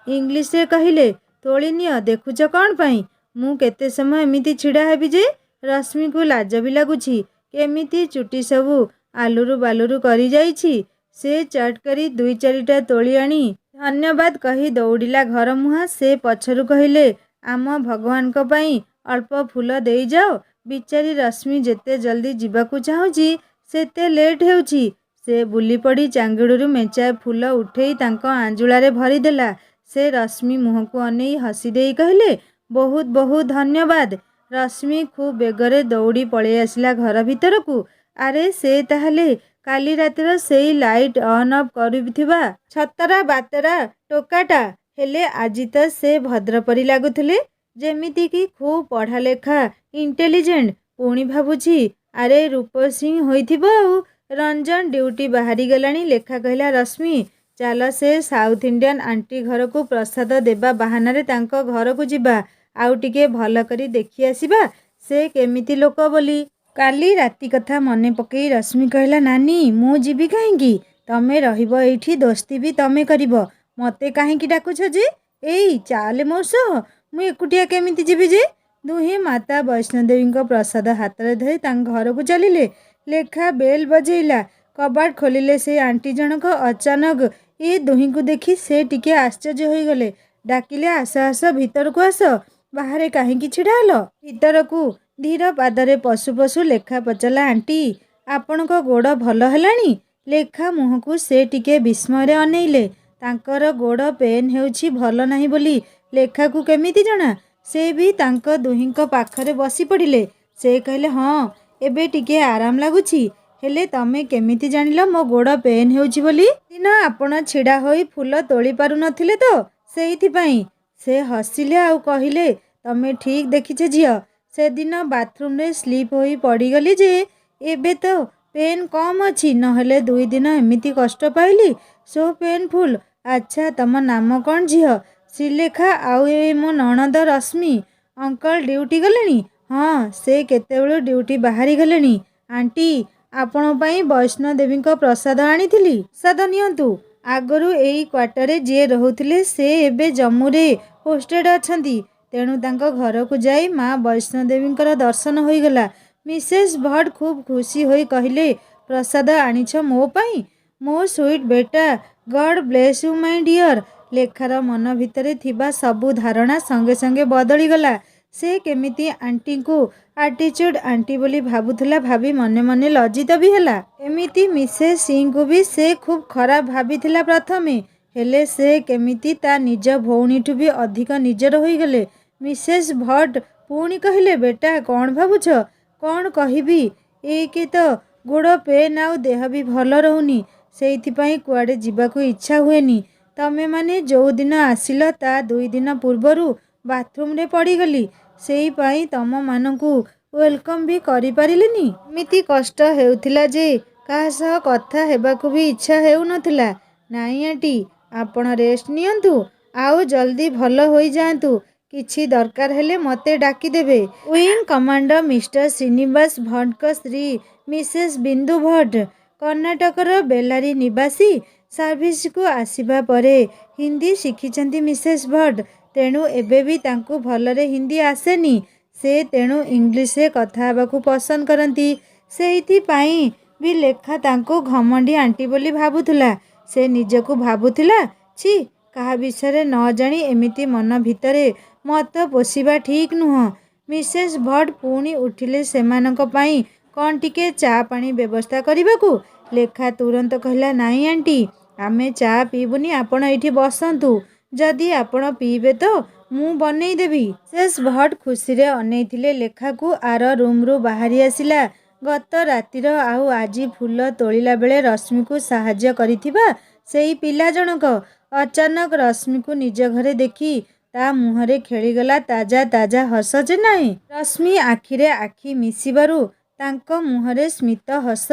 ଇଂଲିଶରେ କହିଲେ, ତୋଳିନିଅ, ଦେଖୁଛ କ'ଣ ପାଇଁ? ମୁଁ କେତେ ସମୟ ଏମିତି ଛିଡ଼ା ହେବି ଯେ? ରଶ୍ମିକୁ ଲାଜ ବି ଲାଗୁଛି। କେମିତି ଚୁଟି ସବୁ ଆଲୁରୁ ବାଲୁରୁ କରିଯାଇଛି। ସେ ଚଟ୍ କରି ଦୁଇ ଚାରିଟା ତୋଳି ଆଣି ଧନ୍ୟବାଦ କହି ଦୌଡ଼ିଲା ଘର ମୁହାଁ। ସେ ପଛରୁ କହିଲେ, ଆମ ଭଗବାନଙ୍କ ପାଇଁ ଅଳ୍ପ ଫୁଲ ଦେଇଯାଅ। ବିଚାରୀ ରଶ୍ମି ଯେତେ ଜଲ୍ଦି ଯିବାକୁ ଚାହୁଁଛି ସେତେ ଲେଟ୍ ହେଉଛି। ସେ ବୁଲିପଡ଼ି ଚାଙ୍ଗୁଡ଼ିରୁ ମେଞ୍ଚାଏ ଫୁଲ ଉଠେଇ ତାଙ୍କ ଆଞ୍ଜୁଳାରେ ଭରିଦେଲା। ସେ ରଶ୍ମି ମୁହଁକୁ ଅନେଇ ହସି ଦେଇ କହିଲେ, ବହୁତ ବହୁତ ଧନ୍ୟବାଦ। ରଶ୍ମି ଖୁବ୍ ବେଗରେ ଦୌଡ଼ି ପଳେଇ ଆସିଲା ଘର ଭିତରକୁ। ଆରେ ସେ ତାହେଲେ କାଲି ରାତିର ସେଇ ଲାଇଟ୍ ଅନ୍ ଅଫ୍ କରୁଥିବା ଛତରା ବାତରା ଟୋକାଟା। ହେଲେ ଆଜି ତ ସେ ଭଦ୍ରପରି ଲାଗୁଥିଲେ, ଯେମିତିକି ଖୁବ୍ ପଢ଼ା ଲେଖା ଇଣ୍ଟେଲିଜେଣ୍ଟ। ପୁଣି ଭାବୁଛି, ଆରେ ରୂପସିଂ ହୋଇଥିବ ଆଉ। ରଞ୍ଜନ ଡ୍ୟୁଟି ବାହାରିଗଲାଣି। ଲେଖା କହିଲା, ରଶ୍ମି ଚାଲ ସେ ସାଉଥ୍ ଇଣ୍ଡିଆନ୍ ଆଣ୍ଟି ଘରକୁ ପ୍ରସାଦ ଦେବା ବାହାନାରେ ତାଙ୍କ ଘରକୁ ଯିବା। ଆଉ ଟିକେ ଭଲ କରି ଦେଖି ଆସିବା ସେ କେମିତି ଲୋକ ବୋଲି। କାଲି ରାତି କଥା ମନେ ପକେଇ ରଶ୍ମି କହିଲା, ନାନୀ ମୁଁ ଯିବି କାହିଁକି? ତମେ ରହିବ ଏଇଠି, ଦୋସ୍ତି ବି ତମେ କରିବ। ମୋତେ କାହିଁକି ଡାକୁଛ ଯେ? ଏଇ ଚାଲେ ମୋ ସହ। ମୁଁ ଏକୁଟିଆ କେମିତି ଯିବି ଯେ? ଦୁହେଁ ମାତା ବୈଷ୍ଣୋଦେବୀଙ୍କ ପ୍ରସାଦ ହାତରେ ଧରି ତାଙ୍କ ଘରକୁ ଚାଲିଲେ। ଲେଖା ବେଲ୍ ବଜେଇଲା। କବାଟ ଖୋଲିଲେ ସେ ଆଣ୍ଟି ଜଣକ। ଅଚାନକ ଏ ଦୁହିଁଙ୍କୁ ଦେଖି ସେ ଟିକେ ଆଶ୍ଚର୍ଯ୍ୟ ହୋଇଗଲେ। ଡାକିଲେ, ଆସ ଆସ, ଭିତରକୁ ଆସ। ବାହାରେ କାହିଁକି ଛିଡ଼ା ହେଲ? ଭିତରକୁ ଧୀର ପାଦରେ ପଶୁ ପଶୁ ଲେଖା ପଚାରିଲା, ଆଣ୍ଟି ଆପଣଙ୍କ ଗୋଡ଼ ଭଲ ହେଲାଣି? ଲେଖା ମୁହଁକୁ ସେ ଟିକେ ବିସ୍ମୟରେ ଅନେଇଲେ। ତାଙ୍କର ଗୋଡ଼ ପେନ୍ ହେଉଛି ଭଲ ନାହିଁ ବୋଲି ଲେଖାକୁ କେମିତି ଜଣା? ସେ ବି ତାଙ୍କ ଦୁହିଁଙ୍କ ପାଖରେ ବସି ପଡ଼ିଲେ। ସେ କହିଲେ, ହଁ ଏବେ ଟିକେ ଆରାମ ଲାଗୁଛି। ହେଲେ ତମେ କେମିତି ଜାଣିଲ ମୋ ଗୋଡ଼ ପେନ୍ ହେଉଛି ବୋଲି? ଦିନ ଆପଣ ଛିଡ଼ା ହୋଇ ଫୁଲ ତୋଳି ପାରୁନଥିଲେ ତ, ସେଇଥିପାଇଁ। ସେ ହସିଲେ ଆଉ କହିଲେ, ତମେ ଠିକ୍ ଦେଖିଛ ଝିଅ। ସେଦିନ ବାଥରୁମ୍ରେ ସ୍ଲିପ୍ ହୋଇ ପଡ଼ିଗଲି ଯେ ଏବେ ତ ପେନ୍ କମ୍ ଅଛି, ନହେଲେ 2 ଦିନ ଏମିତି କଷ୍ଟ ପାଇଲି। ସୋ ପେନ୍ଫୁଲ୍। ଆଚ୍ଛା ତମ ନାମ କ'ଣ ଝିଅ? ଶ୍ରୀଲେଖା। ଆଉ ଏ ମୋ ନଣନ୍ଦ ରଶ୍ମି। ଅଙ୍କଲ ଡ୍ୟୁଟି ଗଲେଣି? ହଁ ସେ କେତେବେଳୁ ଡ୍ୟୁଟି ବାହାରି ଗଲେଣି। ଆଣ୍ଟି ଆପଣଙ୍କ ପାଇଁ ବୈଷ୍ଣୋଦେବୀଙ୍କ ପ୍ରସାଦ ଆଣିଥିଲି। ପ୍ରସାଦ ନିଅନ୍ତୁ। ଆଗରୁ ଏଇ କ୍ୱାର୍ଟରରେ ଯିଏ ରହୁଥିଲେ ସେ ଏବେ ଜମ୍ମୁରେ ପୋଷ୍ଟେଡ୍ ଅଛନ୍ତି। ତେଣୁ ତାଙ୍କ ଘରକୁ ଯାଇ ମା ବୈଷ୍ଣୋଦେବୀଙ୍କର ଦର୍ଶନ ହୋଇଗଲା। ମିସେସ୍ ଭଟ୍ ଖୁବ୍ ଖୁସି ହୋଇ କହିଲେ, ପ୍ରସାଦ ଆଣିଛ ମୋ ପାଇଁ? ମୋ ସୁଇଟ୍ ବେଟା, God bless you my dear. ଲେଖାର ମନ ଭିତରେ ଥିବା ସବୁ ଧାରଣା ସଙ୍ଗେ ସଙ୍ଗେ ବଦଳିଗଲା। ସେ କେମିତି ଆଣ୍ଟିଙ୍କୁ ଆଟିଚ୍ୟୁଡ୍ ଆଣ୍ଟି ବୋଲି ଭାବୁଥିଲା ଭାବି ମନେ ମନେ ଲଜ୍ଜିତ ବି ହେଲା। ଏମିତି ମିସେସ୍ ସିଂଙ୍କୁ ବି ସେ ଖୁବ୍ ଖରାପ ଭାବିଥିଲା ପ୍ରଥମେ। ହେଲେ ସେ କେମିତି ତା ନିଜ ଭଉଣୀଠୁ ବି ଅଧିକ ନିଜର ହୋଇଗଲେ। ମିସେସ୍ ଭଟ୍ ପୁଣି କହିଲେ, ବେଟା କ'ଣ ଭାବୁଛ? କ'ଣ କହିବି, ଏକେ ତ ଗୋଡ଼ ପେନ୍ ଆଉ ଦେହ ବି ଭଲ ରହୁନି। ସେଇଥିପାଇଁ କୁଆଡ଼େ ଯିବାକୁ ଇଚ୍ଛା ହୁଏନି। ତମେମାନେ ଯୋଉଦିନ ଆସିଲ ତା 2 ଦିନ ପୂର୍ବରୁ ବାଥରୁମ୍ରେ ପଡ଼ିଗଲି। ସେଇପାଇଁ ତମମାନଙ୍କୁ ୱେଲକମ୍ ବି କରିପାରିଲିନି। ଏମିତି କଷ୍ଟ ହେଉଥିଲା ଯେ କାହା ସହ କଥା ହେବାକୁ ବି ଇଚ୍ଛା ହେଉନଥିଲା। ନାଇଁ ଆଣ୍ଟି ଆପଣ ରେଷ୍ଟ ନିଅନ୍ତୁ, ଆଉ ଜଲ୍ଦି ଭଲ ହୋଇଯାଆନ୍ତୁ। କିଛି ଦରକାର ହେଲେ ମୋତେ ଡାକିଦେବେ। ୱିଙ୍ଗ୍ କମାଣ୍ଡର ମିଷ୍ଟର ଶ୍ରୀନିବାସ ଭଟ୍ଟଙ୍କ ସ୍ତ୍ରୀ ମିସେସ୍ ବିନ୍ଦୁ ଭଟ୍ କର୍ଣ୍ଣାଟକର ବେଲାରୀ ନିବାସୀ। ସର୍ଭିସକୁ ଆସିବା ପରେ ହିନ୍ଦୀ ଶିଖିଛନ୍ତି ମିସେସ୍ ଭଟ୍। ତେଣୁ ଏବେ ବି ତାଙ୍କୁ ଭଲରେ ହିନ୍ଦୀ ଆସେନି। ସେ ତେଣୁ ଇଂଲିଶରେ କଥା ହେବାକୁ ପସନ୍ଦ କରନ୍ତି। ସେଇଥିପାଇଁ ବି ଲେଖା ତାଙ୍କୁ ଘମଣ୍ଡି ଆଣ୍ଟି ବୋଲି ଭାବୁଥିଲା। ସେ ନିଜକୁ ଭାବୁଥିଲା, ଛି କାହା ବିଷୟରେ ନ ଜାଣି ଏମିତି ମନ ଭିତରେ ମତ ପୋଷିବା ଠିକ୍ ନୁହଁ। ମିସେସ୍ ଭଟ୍ ପୁଣି ଉଠିଲେ ସେମାନଙ୍କ ପାଇଁ କ'ଣ ଟିକେ ଚା' ପାଣି ବ୍ୟବସ୍ଥା କରିବାକୁ। ଲେଖା ତୁରନ୍ତ କହିଲା, ନାଇଁ ଆଣ୍ଟି ଆମେ ଚା' ପିଇବୁନି, ଆପଣ ଏଇଠି ବସନ୍ତୁ। ଯଦି ଆପଣ ପିଇବେ ତ ମୁଁ ବନେଇ ଦେବି। ମିସେସ୍ ଭଟ୍ ଖୁସିରେ ଅନେଇଥିଲେ ଲେଖାକୁ। ଆର ରୁମ୍ରୁ ବାହାରି ଆସିଲା ଗତ ରାତିର ଆଉ ଆଜି ଫୁଲ ତୋଳିଲା ବେଳେ ରଶ୍ମିକୁ ସାହାଯ୍ୟ କରିଥିବା ସେଇ ପିଲା ଜଣକ। ଅଚାନକ ରଶ୍ମିକୁ ନିଜ ଘରେ ଦେଖି ତା ମୁହଁରେ ଖେଳିଗଲା ତାଜା ତାଜା ହସ ଯେ ନାହିଁ। ରଶ୍ମି ଆଖିରେ ଆଖି ମିଶିବାରୁ ତାଙ୍କ ମୁହଁରେ ସ୍ମିତ ହସ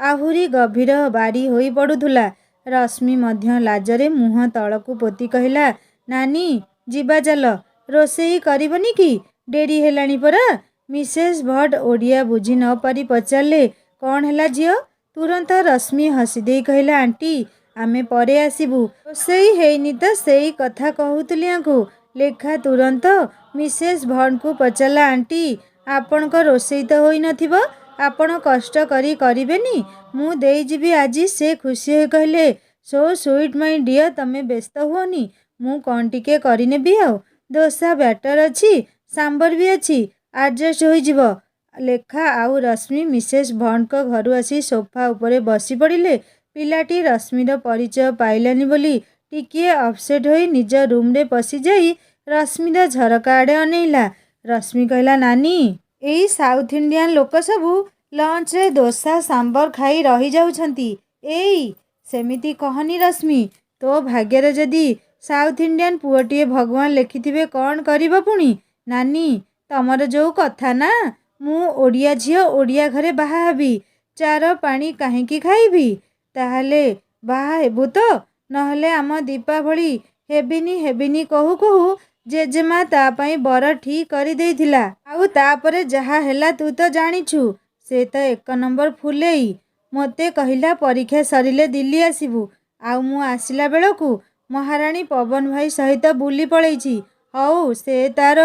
ଆହୁରି ଗଭୀର ବାରି ହୋଇ ପଡ଼ୁଥିଲା। ରଶ୍ମି ମଧ୍ୟ ଲାଜରେ ମୁହଁ ତଳକୁ ପୋତି କହିଲା, ନାନୀ ଯିବା ଚାଲ। ରୋଷେଇ କରିବନି କି? ଡେରି ହେଲାଣି ପରା। ମିସେସ୍ ଭଟ୍ ଓଡ଼ିଆ ବୁଝି ନ ପାରି ପଚାରିଲେ, କ'ଣ ହେଲା ଝିଅ? ତୁରନ୍ତ ରଶ୍ମି ହସିଦେଇ କହିଲା, ଆଣ୍ଟି ଆମେ ପରେ ଆସିବୁ। ରୋଷେଇ ହେଇନି ତ ସେଇ କଥା କହୁଥିଲି ୟାଙ୍କୁ। ଲେଖା ତୁରନ୍ତ ମିସେସ୍ ଭଟ୍ଙ୍କୁ ପଚାରିଲା, ଆଣ୍ଟି ଆପଣଙ୍କ ରୋଷେଇ ତ ହୋଇନଥିବ, ଆପଣ କଷ୍ଟ କରି କରିବେନି? ମୁଁ ଦେଇଯିବି ଆଜି। ସେ ଖୁସି ହୋଇ କହିଲେ, ସୋ ସୁଇଟ୍ ମାଇ ଡିଅର୍, ତମେ ବ୍ୟସ୍ତ ହୁଅନି, ମୁଁ କ'ଣ ଟିକେ କରିନେବି। ଆଉ ଦୋସା ବ୍ୟାଟର ଅଛି, ସାମ୍ବର ବି ଅଛି, ଆଡଜଷ୍ଟ ହୋଇଯିବ। ଲେଖା ଆଉ ରଶ୍ମି ମିସେସ୍ ଭଟ୍ଟଙ୍କ ଘରୁ ଆସି ସୋଫା ଉପରେ ବସି ପଡ଼ିଲେ। ପିଲାଟି ରଶ୍ମିର ପରିଚୟ ପାଇଲାନି ବୋଲି ଟିକିଏ ଅପସେଟ୍ ହୋଇ ନିଜ ରୁମ୍ରେ ପଶିଯାଇ ରଶ୍ମିର ଝରକା ଆଡ଼େ ଅନେଇଲା। ରଶ୍ମି କହିଲା, ନାନୀ ଏଇ ସାଉଥ୍ ଇଣ୍ଡିଆନ୍ ଲୋକ ସବୁ ଲଞ୍ଚରେ ଦୋସା ସାମ୍ବର ଖାଇ ରହିଯାଉଛନ୍ତି। ଏଇ ସେମିତି କହନି ରଶ୍ମି। ତୋ ଭାଗ୍ୟରେ ଯଦି ସାଉଥ୍ ଇଣ୍ଡିଆନ୍ ପୁଅଟିଏ ଭଗବାନ ଲେଖିଥିବେ କ'ଣ କରିବ ପୁଣି? ନାନୀ ତମର ଯୋଉ କଥା ନା, ମୁଁ ଓଡ଼ିଆ ଝିଅ ଓଡ଼ିଆ ଘରେ ବାହା ହେବି, ଚାର ପାଣି କାହିଁକି ଖାଇବି? ତାହେଲେ ବାହା ହେବୁ ତ? ନହେଲେ ଆମ ଦୀପାବଳି ହେବିନି କହୁ କହୁ ଜେଜେମା ତା ପାଇଁ ବର ଠିକ୍ କରିଦେଇଥିଲା। ଆଉ ତାପରେ ଯାହା ହେଲା ତୁ ତ ଜାଣିଛୁ। ସେ ତ 1 ନମ୍ବର ଫୁଲେଇ। ମୋତେ କହିଲା ପରୀକ୍ଷା ସରିଲେ ଦିଲ୍ଲୀ ଆସିବୁ। ଆଉ ମୁଁ ଆସିଲା ବେଳକୁ ମହାରାଣୀ ପବନ ଭାଇ ସହିତ ବୁଲି ପଳେଇଛି। ହଉ ସେ ତାର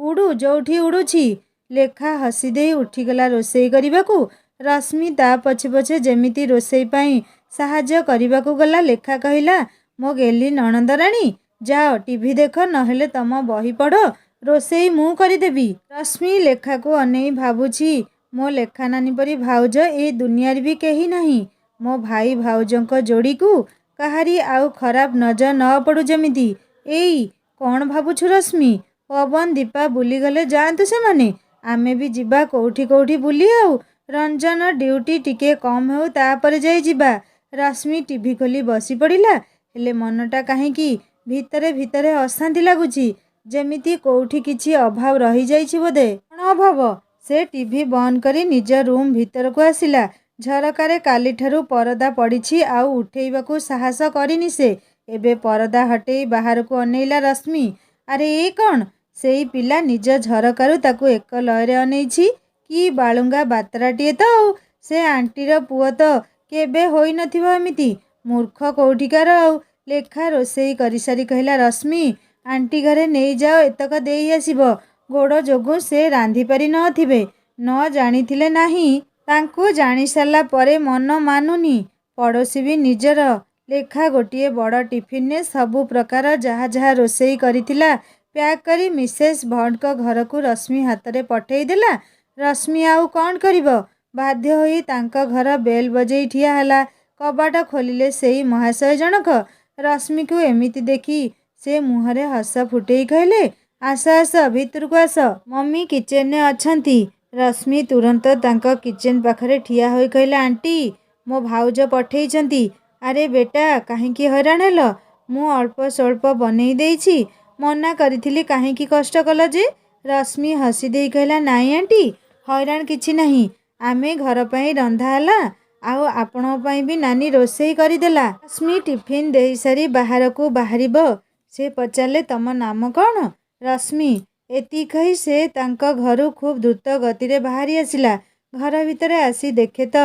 ଉଡ଼ୁ ଯୋଉଠି ଉଡ଼ୁଛି। ଲେଖା ହସିଦେଇ ଉଠିଗଲା ରୋଷେଇ କରିବାକୁ। ରଶ୍ମି ତା ପଛେ ପଛେ ଯେମିତି ରୋଷେଇ ପାଇଁ ସାହାଯ୍ୟ କରିବାକୁ ଗଲା। ଲେଖା କହିଲା, ମୋ ଗେଲି ନଣନ୍ଦରାଣୀ ଯାଅ ଟିଭି ଦେଖ, ନହେଲେ ତମ ବହି ପଢ଼, ରୋଷେଇ ମୁଁ କରିଦେବି। ରଶ୍ମି ଲେଖାକୁ ଅନେଇ ଭାବୁଛି, ମୋ ଲେଖା ନାନୀ ପରି ଭାଉଜ ଏ ଦୁନିଆରେ ବି କେହି ନାହିଁ। ମୋ ଭାଇ ଭାଉଜଙ୍କ ଯୋଡ଼ିକୁ କାହାରି ଆଉ ଖରାପ ନଜର ନ ପଡ଼ୁ ଯେମିତି। ଏଇ କ'ଣ ଭାବୁଛୁ ରଶ୍ମି? ପବନ ଦୀପା ବୁଲିଗଲେ ଯାଆନ୍ତୁ ସେମାନେ, ଆମେ ବି ଯିବା କୋଉଠି ବୁଲି। ଆଉ ରଞ୍ଜନ ଡ୍ୟୁଟି ଟିକେ କମ୍ ହେଉ ତାପରେ ଯାଇ ଯିବା। ରଶ୍ମି ଟିଭି ଖୋଲି ବସି ପଡ଼ିଲା। ହେଲେ ମନଟା କାହିଁକି ଭିତରେ ଭିତରେ ଅଶାନ୍ତି ଲାଗୁଛି, ଯେମିତି କୋଉଠି କିଛି ଅଭାବ ରହିଯାଇଛି ବୋଧେ। କ'ଣ ଅଭାବ? ସେ ଟିଭି ବନ୍ଦ କରି ନିଜ ରୁମ୍ ଭିତରକୁ ଆସିଲା। ଝରକାରେ କାଲିଠାରୁ ପରଦା ପଡ଼ିଛି, ଆଉ ଉଠେଇବାକୁ ସାହସ କରିନି ସେ। ଏବେ ପରଦା ହଟେଇ ବାହାରକୁ ଅନେଇଲା ରଶ୍ମି। ଆରେ ଏ କ'ଣ? ସେଇ ପିଲା ନିଜ ଝରକାରୁ ତାକୁ ଏକ ଲୟରେ ଅନେଇଛି। କି ବାଳୁଙ୍ଗା ବାତରାଟିଏ ତ ଆଉ। ସେ ଆଣ୍ଟିର ପୁଅ ତ କେବେ ହୋଇନଥିବ ଏମିତି। ମୂର୍ଖ କୋଉଠିକାର ଆଉ। ଲେଖା ରୋଷେଇ କରିସାରି କହିଲା, ରଶ୍ମି ଆଣ୍ଟି ଘରେ ନେଇଯାଅ, ଏତକ ଦେଇ ଆସିବ। ଗୋଡ଼ ଯୋଗୁଁ ସେ ରାନ୍ଧି ପାରି ନଥିବେ। ନ ଜାଣିଥିଲେ ନାହିଁ, ତାଙ୍କୁ ଜାଣିସାରିଲା ପରେ ମନ ମାନୁନି। ପଡ଼ୋଶୀ ବି ନିଜର। ଲେଖା ଗୋଟିଏ ବଡ଼ ଟିଫିନରେ ସବୁ ପ୍ରକାର ଯାହା ଯାହା ରୋଷେଇ କରିଥିଲା ପ୍ୟାକ୍ କରି ମିସେସ୍ ଭଟ୍ଟଙ୍କ ଘରକୁ ରଶ୍ମି ହାତରେ ପଠେଇ ଦେଲା। ରଶ୍ମି ଆଉ କ'ଣ କରିବ? ବାଧ୍ୟ ହୋଇ ତାଙ୍କ ଘର ବେଲ୍ ବଜେଇ ଠିଆ ହେଲା। କବାଟ ଖୋଲିଲେ ସେଇ ମହାଶୟ ଜଣକ। ରଶ୍ମିକୁ ଏମିତି ଦେଖି ସେ ମୁହଁରେ ହସ ଫୁଟେଇ କହିଲେ, ଆସ ଆସ ଭିତରକୁ ଆସ, ମମି କିଚେନରେ ଅଛନ୍ତି। ରଶ୍ମି ତୁରନ୍ତ ତାଙ୍କ କିଚେନ ପାଖରେ ଠିଆ ହୋଇ କହିଲା, ଆଣ୍ଟି ମୋ ଭାଉଜ ପଠେଇଛନ୍ତି। ଆରେ ବେଟା କାହିଁକି ହଇରାଣ ହେଲ? ମୁଁ ଅଳ୍ପ ସ୍ୱଳ୍ପ ବନେଇ ଦେଇଛି। ମନା କରିଥିଲି କାହିଁକି କଷ୍ଟ କଲ ଯେ? ରଶ୍ମି ହସି ଦେଇ କହିଲା, ନାଇଁ ଆଣ୍ଟି ହଇରାଣ କିଛି ନାହିଁ। ଆମେ ଘର ପାଇଁ ରନ୍ଧା ହେଲା, ଆଉ ଆପଣଙ୍କ ପାଇଁ ବି ନାନୀ ରୋଷେଇ କରିଦେଲା। ରଶ୍ମି ଟିଫିନ୍ ଦେଇସାରି ବାହାରକୁ ବାହାରିବ। ସେ ପଚାରିଲେ, ତମ ନାମ କ'ଣ? ରଶ୍ମି। ଏତିକି କହି ସେ ତାଙ୍କ ଘରୁ ଖୁବ୍ ଦ୍ରୁତ ଗତିରେ ବାହାରି ଆସିଲା। ଘର ଭିତରେ ଆସି ଦେଖେ ତ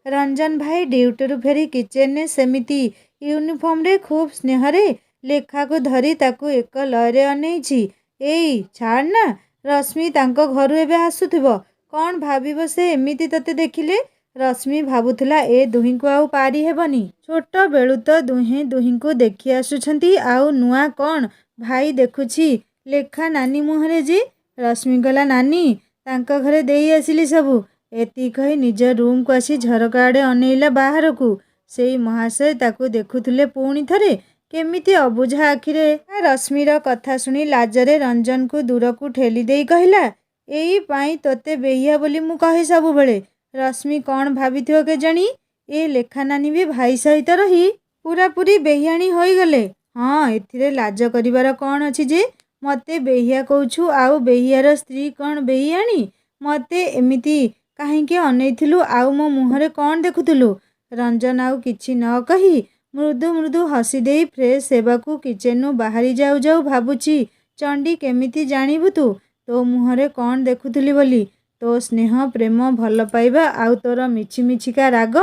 ରଞ୍ଜନ ଭାଇ ଡ୍ୟୁଟିରୁ ଫେରି କିଚେନରେ ସେମିତି ୟୁନିଫର୍ମରେ ଖୁବ୍ ସ୍ନେହରେ ଲେଖାକୁ ଧରି ତାକୁ ଏକ ଲୟରେ ଅନେଇଛି। ଏଇ ଛାଡ଼ ନା, ରଶ୍ମି ତାଙ୍କ ଘରୁ ଏବେ ଆସୁଥିବ। କ'ଣ ଭାବିବ ସେ ଏମିତି ତତେ ଦେଖିଲେ? ରଶ୍ମି ଭାବୁଥିଲା ଏ ଦୁହିଁଙ୍କୁ ଆଉ ପାରି ହେବନି। ଛୋଟ ବେଳୁ ତ ଦୁହେଁ ଦୁହିଁଙ୍କୁ ଦେଖି ଆସୁଛନ୍ତି, ଆଉ ନୂଆ କ'ଣ? ଭାଇ ଦେଖୁଛି ଲେଖା ନାନୀ ମୁହଁରେ ଯେ। ରଶ୍ମି କହିଲା, ନାନୀ ତାଙ୍କ ଘରେ ଦେଇ ଆସିଲି ସବୁ। ଏତିକି କହି ନିଜ ରୁମ୍କୁ ଆସି ଝରକା ଆଡ଼େ ଅନେଇଲା ବାହାରକୁ। ସେଇ ମହାଶୟ ତାକୁ ଦେଖୁଥିଲେ ପୁଣି ଥରେ କେମିତି ଅବୁଝା ଆଖିରେ। ରଶ୍ମିର କଥା ଶୁଣି ଲାଜରେ ରଞ୍ଜନକୁ ଦୂରକୁ ଠେଲି ଦେଇ କହିଲା, ଏଇ ପାଇଁ ତୋତେ ବେହିଆ ବୋଲି ମୁଁ କହେ ସବୁବେଳେ। ରଶ୍ମି କ'ଣ ଭାବିଥିବ କେଜାଣି? ଏ ଲେଖା ନାନୀ ବି ଭାଇ ସହିତ ରହି ପୁରାପୁରି ବେହିଆଣୀ ହୋଇଗଲେ। ହଁ, ଏଥିରେ ଲାଜ କରିବାର କ'ଣ ଅଛି ଯେ? ମୋତେ ବେହିଆ କହୁଛୁ, ଆଉ ବେହିଆର ସ୍ତ୍ରୀ କ'ଣ ବେହିଆଣୀ? ମୋତେ ଏମିତି କାହିଁକି ଅନେଇଥିଲୁ, ଆଉ ମୋ ମୁହଁରେ କ'ଣ ଦେଖୁଥିଲୁ? ରଞ୍ଜନ ଆଉ କିଛି ନ କହି ମୃଦୁ ମୃଦୁ ହସି ଦେଇ ଫ୍ରେଶ୍ ହେବାକୁ କିଚେନରୁ ବାହାରି ଯାଉ ଯାଉ ଭାବୁଛି, ଚଣ୍ଡୀ କେମିତି ଜାଣିବୁ ତୁ ତୋ ମୁହଁରେ କ'ଣ ଦେଖୁଥିଲି ବୋଲି? ତୋ ସ୍ନେହ, ପ୍ରେମ, ଭଲ ପାଇବା, ଆଉ ତୋର ମିଛିମିଛିକା ରାଗ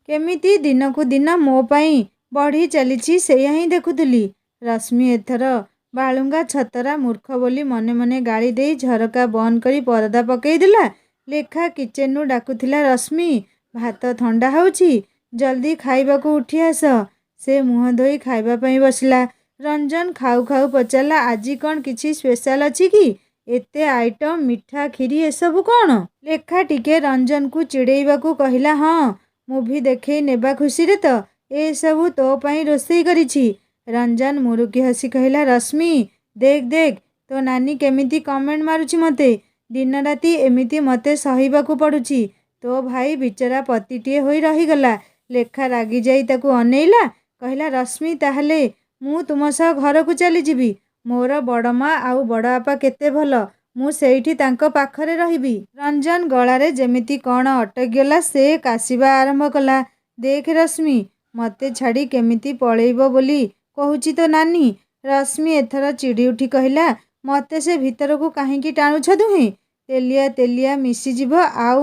କେମିତି ଦିନକୁ ଦିନ ମୋ ପାଇଁ ବଢ଼ି ଚାଲିଛି, ସେଇଆ ହିଁ ଦେଖୁଥିଲି। ରଶ୍ମି ଏଥର ବାଳୁଙ୍ଗା, ଛତରା, ମୂର୍ଖ ବୋଲି ମନେ ମନେ ଗାଳି ଦେଇ ଝରକା ବନ୍ଦ କରି ପରଦା ପକେଇ ଦେଲା। ଲେଖା କିଚେନରୁ ଡାକୁଥିଲା, ରଶ୍ମି ଭାତ ଥଣ୍ଡା ହେଉଛି, ଜଲ୍ଦି ଖାଇବାକୁ ଉଠି ଆସ। ସେ ମୁହଁ ଧୋଇ ଖାଇବା ପାଇଁ ବସିଲା। ରଞ୍ଜନ ଖାଉ ଖାଉ ପଚାରିଲା, ଆଜି କ'ଣ କିଛି ସ୍ପେଶାଲ ଅଛି କି? ଏତେ ଆଇଟମ୍, ମିଠା, କ୍ଷୀରି ଏସବୁ କ'ଣ? ଲେଖା ଟିକେ ରଞ୍ଜନକୁ ଚିଡ଼େଇବାକୁ କହିଲା, ହଁ ମୁଭି ଦେଖେଇ ନେବା ଖୁସିରେ ତ ଏସବୁ ତୋ ପାଇଁ ରୋଷେଇ କରିଛି। ରଞ୍ଜନ ମୁରୁକି ହସି କହିଲା, ରଶ୍ମି ଦେଖ ଦେଖ ତୋ ନାନୀ କେମିତି କମେଣ୍ଟ ମାରୁଛି ମୋତେ। ଦିନରାତି ଏମିତି ମୋତେ ସହିବାକୁ ପଡ଼ୁଛି। ତୋ ଭାଇ ବିଚରା ପତିଟିଏ ହୋଇ ରହିଗଲା। ଲେଖା ରାଗି ଯାଇ ତାକୁ ଅନେଇଲା, କହିଲା ରଶ୍ମି ତାହେଲେ ମୁଁ ତୁମ ସହ ଘରକୁ ଚାଲିଯିବି। ମୋର ବଡ଼ ମା ଆଉ ବଡ଼ ବାପା କେତେ ଭଲ, ମୁଁ ସେଇଠି ତାଙ୍କ ପାଖରେ ରହିବି। ରଞ୍ଜନ ଗଳାରେ ଯେମିତି କ'ଣ ଅଟକିଗଲା, ସେ କାଶିବା ଆରମ୍ଭ କଲା। ଦେଖ ରଶ୍ମି, ମୋତେ ଛାଡ଼ି କେମିତି ପଳେଇବ ବୋଲି କହୁଛି ତୋ ନାନୀ। ରଶ୍ମି ଏଥର ଚିଡ଼ି ଉଠି କହିଲା, ମୋତେ ସେ ଭିତରକୁ କାହିଁକି ଟାଣୁଛ ଦୁହେଁ? ତେଲିଆ ତେଲିଆ ମିଶିଯିବ ଆଉ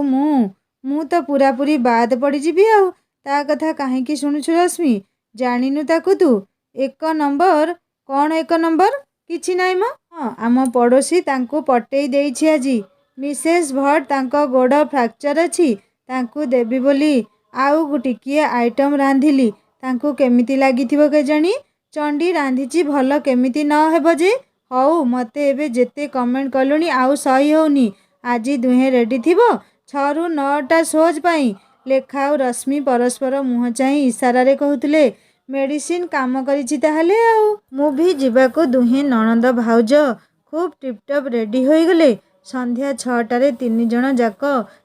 ମୁଁ ତ ପୂରାପୂରି ବାଦ ପଡ଼ିଯିବି ଆଉ। ତା କଥା କାହିଁକି ଶୁଣୁଛୁ ରଶ୍ମି? ଜାଣିନୁ ତାକୁ ତୁ? 1 ନମ୍ବର। କ'ଣ 1 ନମ୍ବର? କିଛି ନାହିଁ ମ। ହଁ, ଆମ ପଡ଼ୋଶୀ ତାଙ୍କୁ ପଟେଇ ଦେଇଛି ଆଜି। ମିସେସ୍ ଭଟ୍ ତାଙ୍କ ଗୋଡ଼ ଫ୍ରାକ୍ଚର ଅଛି, ତାଙ୍କୁ ଦେବି ବୋଲି ଆଉ ଟିକିଏ ଆଇଟମ୍ ରାନ୍ଧିଲି। ତାଙ୍କୁ କେମିତି ଲାଗିଥିବ କେଜାଣି? ଚଣ୍ଡୀ ରାନ୍ଧିଛି, ଭଲ କେମିତି ନ ହେବ ଯେ। ହଉ, ମୋତେ ଏବେ ଯେତେ କମେଣ୍ଟ କଲୁଣି ଆଉ ସହି ହେଉନି। ଆଜି ଦୁହେଁ ରେଡ଼ି ଥିବ 6ରୁ 9ଟା ସୋଜ୍ ପାଇଁ। ଲେଖା ଆଉ ରଶ୍ମି ପରସ୍ପର ମୁହଁ ଚାହିଁ ଇସାରାରେ କହୁଥିଲେ, ମେଡ଼ିସିନ କାମ କରିଛି ତାହେଲେ ଆଉ। ମୁଭି ଯିବାକୁ ଦୁହେଁ ନଣନ୍ଦ ଭାଉଜ ଖୁବ୍ ଟିପ୍ଟପ୍ ରେଡ଼ି ହୋଇଗଲେ। ସନ୍ଧ୍ୟା 6ଟାରେ 3 ଜଣ ଯାକ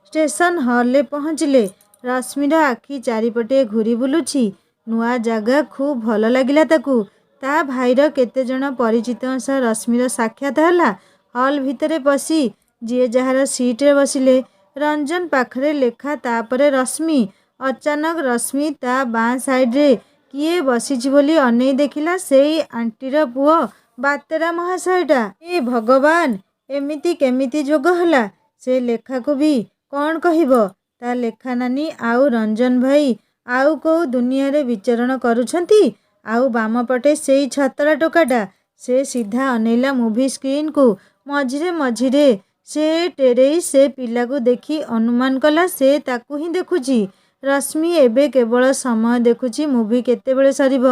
ଷ୍ଟେସନ ହଲ୍ରେ ପହଞ୍ଚିଲେ। ରଶ୍ମିର ଆଖି ଚାରିପଟେ ଘୂରି ବୁଲୁଛି। ନୂଆ ଜାଗା ଖୁବ୍ ଭଲ ଲାଗିଲା ତାକୁ। ତା ଭାଇର କେତେଜଣ ପରିଚିତଙ୍କ ସହ ରଶ୍ମିର ସାକ୍ଷାତ ହେଲା। ହଲ୍ ଭିତରେ ପଶି ଯିଏ ଯାହାର ସିଟ୍ରେ ବସିଲେ। ରଞ୍ଜନ ପାଖରେ ଲେଖା, ତାପରେ ରଶ୍ମି। ଅଚାନକ ରଶ୍ମି ତା ବାଁ ସାଇଡ଼୍ରେ କିଏ ବସିଛି ବୋଲି ଅନେଇ ଦେଖିଲା, ସେଇ ଆଣ୍ଟିର ପୁଅ ବାତେରା ମହାଶୟଟା। ଏ ଭଗବାନ, ଏମିତି କେମିତି ଯୋଗ ହେଲା? ସେ ଲେଖାକୁ ବି କ'ଣ କହିବ? ତା ଲେଖା ନାନୀ ଆଉ ରଞ୍ଜନ ଭାଇ ଆଉ କୋଉ ଦୁନିଆରେ ବିଚରଣ କରୁଛନ୍ତି। ଆଉ ବାମପଟେ ସେଇ ଛତରା ଟୋକାଟା। ସେ ସିଧା ଅନେଇଲା ମୁଭି ସ୍କ୍ରିନ୍କୁ। ମଝିରେ ମଝିରେ ସେ ଟେରେଇ ସେ ପିଲାକୁ ଦେଖି ଅନୁମାନ କଲା ସେ ତାକୁ ହିଁ ଦେଖୁଛି। ରଶ୍ମି ଏବେ କେବଳ ସମୟ ଦେଖୁଛି, ମୁଭି କେତେବେଳେ ସରିବ।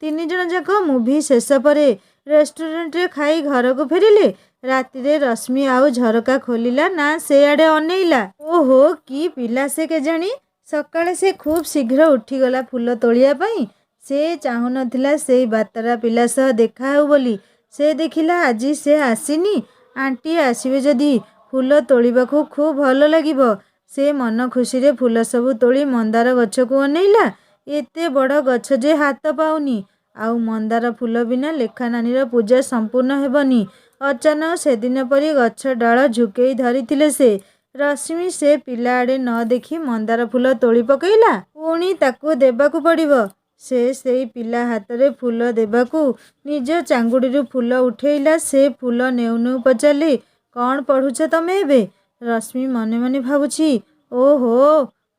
3 ଜଣ ଯାକ ମୁଭି ଶେଷ ପରେ ରେଷ୍ଟୁରାଣ୍ଟରେ ଖାଇ ଘରକୁ ଫେରିଲେ। ରାତିରେ ରଶ୍ମି ଆଉ ଝରକା ଖୋଲିଲା ନା ସେଆଡ଼େ ଅନେଇଲା। ଓହୋ, କି ପିଲା ସେ କେଜାଣି? ସକାଳେ ସେ ଖୁବ୍ ଶୀଘ୍ର ଉଠିଗଲା ଫୁଲ ତୋଳିବା ପାଇଁ। ସେ ଚାହୁଁନଥିଲା ସେଇ ବାତେରା ପିଲା ସହ ଦେଖା ହେଉ ବୋଲି। ସେ ଦେଖିଲା ଆଜି ସେ ଆସିନି। ଆଣ୍ଟି ଆସିବେ ଯଦି ଫୁଲ ତୋଳିବାକୁ ଖୁବ୍ ଭଲ ଲାଗିବ। ସେ ମନ ଖୁସିରେ ଫୁଲ ସବୁ ତୋଳି ମନ୍ଦାର ଗଛକୁ ଅନେଇଲା। ଏତେ ବଡ଼ ଗଛ ଯେ ହାତ ପାଉନି। ଆଉ ମନ୍ଦାର ଫୁଲ ବିନା ଲେଖା ନାନୀର ପୂଜା ସମ୍ପୂର୍ଣ୍ଣ ହେବନି। ଅଚାନକ ସେଦିନ ପରି ଗଛ ଡାଳ ଝୁକେଇ ଧରିଥିଲେ ସେ। ରଶ୍ମି ସେ ପିଲା ଆଡ଼େ ନ ଦେଖି ମନ୍ଦାର ଫୁଲ ତୋଳି ପକେଇଲା। ପୁଣି ତାକୁ ଦେବାକୁ ପଡ଼ିବ। ସେ ସେଇ ପିଲା ହାତରେ ଫୁଲ ଦେବାକୁ ନିଜ ଚାଙ୍ଗୁଡିରୁ ଫୁଲ ଉଠେଇଲା। ସେ ଫୁଲ ନେଉ ନେଉ ପଚାରିଲେ, କ'ଣ ପଢ଼ୁଛ ତମେ ଏବେ? ରଶ୍ମି ମନେ ମନେ ଭାବୁଛି, ଓହୋ,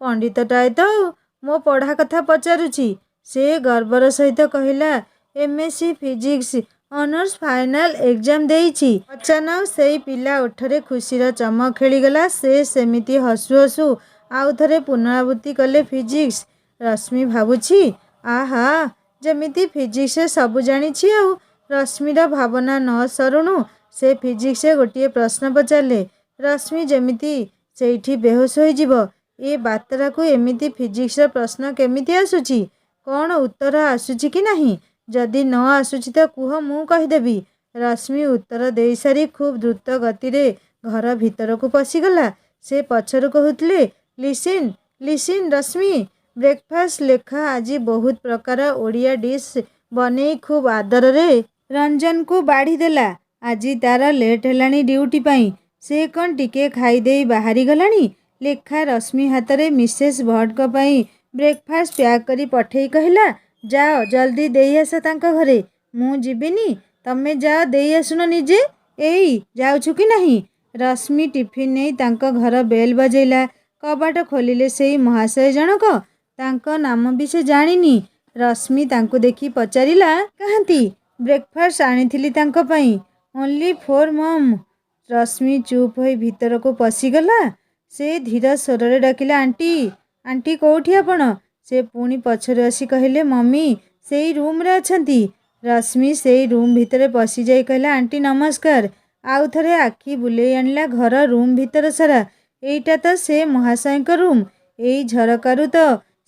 ପଣ୍ଡିତଟାଏ ତ ଆଉ ମୋ ପଢ଼ା କଥା ପଚାରୁଛି। ସେ ଗର୍ବର ସହିତ କହିଲା, MSc physics honours final exam ଦେଇଛି। ଅଚାନକ ସେଇ ପିଲା ଓଠରେ ଖୁସିର ଚମକ ଖେଳିଗଲା। ସେ ସେମିତି ହସୁ ହସୁ ଆଉ ଥରେ ପୁନରାବୃତ୍ତି କଲେ, ଫିଜିକ୍ସ। ରଶ୍ମି ଭାବୁଛି, ଆହା, ଯେମିତି ଫିଜିକ୍ସରେ ସବୁ ଜାଣିଛି ଆଉ। ରଶ୍ମିର ଭାବନା ନ ସରୁଣୁ ସେ ଫିଜିକ୍ସରେ ଗୋଟିଏ ପ୍ରଶ୍ନ ପଚାରିଲେ। ରଶ୍ମି ଯେମିତି ସେଇଠି ବେହୋସ ହୋଇଯିବ। ଏ ବାତେରାକୁ ଏମିତି ଫିଜିକ୍ସର ପ୍ରଶ୍ନ କେମିତି ଆସୁଛି? କ'ଣ ଉତ୍ତର ଆସୁଛି କି ନାହିଁ? ଯଦି ନ ଆସୁଛି ତ କୁହ, ମୁଁ କହିଦେବି। ରଶ୍ମି ଉତ୍ତର ଦେଇସାରି ଖୁବ୍ ଦ୍ରୁତ ଗତିରେ ଘର ଭିତରକୁ ପଶିଗଲା। ସେ ପଛରୁ କହୁଥିଲେ, ଲିସିନ୍ ଲିସିନ୍ ରଶ୍ମି, ବ୍ରେକଫାଷ୍ଟ ଲେଖା ଆଜି ବହୁତ ପ୍ରକାର ଓଡ଼ିଆ ଡିସ୍ ବନେଇ ଖୁବ୍ ଆଦରରେ ରଞ୍ଜନକୁ ବାଢ଼ି ଦେଲା। ଆଜି ତାର ଲେଟ୍ ହେଲାଣି ଡ୍ୟୁଟି ପାଇଁ। ସେ କ'ଣ ଟିକେ ଖାଇଦେଇ ବାହାରି ଗଲାଣି। ଲେଖା ରଶ୍ମି ହାତରେ ମିସେସ୍ ଭଟ୍ଟଙ୍କ ପାଇଁ ବ୍ରେକଫାଷ୍ଟ ପ୍ୟାକ୍ କରି ପଠେଇ କହିଲା, ଯାଅ ଜଲ୍ଦି ଦେଇ ଆସ ତାଙ୍କ ଘରେ। ମୁଁ ଯିବିନି, ତମେ ଯାଅ ଦେଇ ଆସୁନ ନିଜେ। ଏଇ ଯାଉଛୁ କି ନାହିଁ? ରଶ୍ମି ଟିଫିନ୍ ନେଇ ତାଙ୍କ ଘର ବେଲ୍ ବଜେଇଲା। କବାଟ ଖୋଲିଲେ ସେଇ ମହାଶୟ ଜଣକ। ତାଙ୍କ ନାମ ବି ସେ ଜାଣିନି। ରଶ୍ମି ତାଙ୍କୁ ଦେଖି ପଚାରିଲା, କାହାନ୍ତି? ବ୍ରେକଫାଷ୍ଟ ଆଣିଥିଲି ତାଙ୍କ ପାଇଁ। Only for mom. ରଶ୍ମି ଚୁପ୍ ହୋଇ ଭିତରକୁ ପଶିଗଲା। ସେ ଧୀର ସ୍ୱରରେ ଡାକିଲା, ଆଣ୍ଟି ଆଣ୍ଟି କୋଉଠି ଆପଣ? ସେ ପୁଣି ପଛରୁ ଆସି କହିଲେ, ମମି ସେଇ ରୁମ୍ରେ ଅଛନ୍ତି। ରଶ୍ମି ସେଇ ରୁମ୍ ଭିତରେ ପଶିଯାଇ କହିଲା, ଆଣ୍ଟି ନମସ୍କାର। ଆଉ ଥରେ ଆଖି ବୁଲେଇ ଆଣିଲା ଘର ରୁମ୍ ଭିତର ସାରା। ଏଇଟା ତ ସେ ମହାଶୟଙ୍କ ରୁମ୍। ଏଇ ଝରକାରୁ ତ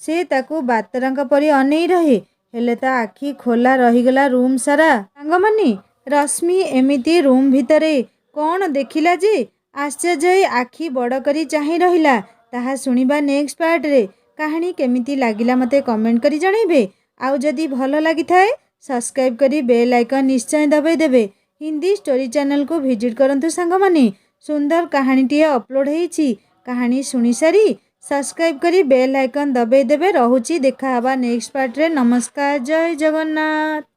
ସେ ତାକୁ ବାତେରାଙ୍କ ପରି ଅନେଇ ରହେ। ହେଲେ ତା ଆଖି ଖୋଲା ରହିଗଲା ରୁମ୍ ସାରା। ସାଙ୍ଗମାନେ, ରଶ୍ମି ଏମିତି ରୁମ୍ ଭିତରେ କ'ଣ ଦେଖିଲା ଯେ ଆଶ୍ଚର୍ଯ୍ୟ ହୋଇ ଆଖି ବଡ଼ କରି ଚାହିଁ ରହିଲା। ତାହା ଶୁଣିବା ନେକ୍ସଟ ପାର୍ଟରେ। କାହାଣୀ କେମିତି ଲାଗିଲା ମୋତେ କମେଣ୍ଟ କରି ଜଣାଇବେ। ଆଉ ଯଦି ଭଲ ଲାଗିଥାଏ ସବସ୍କ୍ରାଇବ୍ କରି ବେଲ୍ ଆଇକନ୍ ନିଶ୍ଚୟ ଦବାଇ ଦେବେ। ହିନ୍ଦୀ ଷ୍ଟୋରି ଚ୍ୟାନେଲକୁ ଭିଜିଟ୍ କରନ୍ତୁ ସାଙ୍ଗମାନେ। ସୁନ୍ଦର କାହାଣୀଟିଏ ଅପଲୋଡ଼ ହେଇଛି। କାହାଣୀ ଶୁଣିସାରି ସବସ୍କ୍ରାଇବ୍ କରି ବେଲ୍ ଆଇକନ୍ ଦବାଇ ଦେବେ। ରହୁଛି, ଦେଖା ହେବା ନେକ୍ସଟ ପାର୍ଟରେ। ନମସ୍କାର, ଜୟ ଜଗନ୍ନାଥ।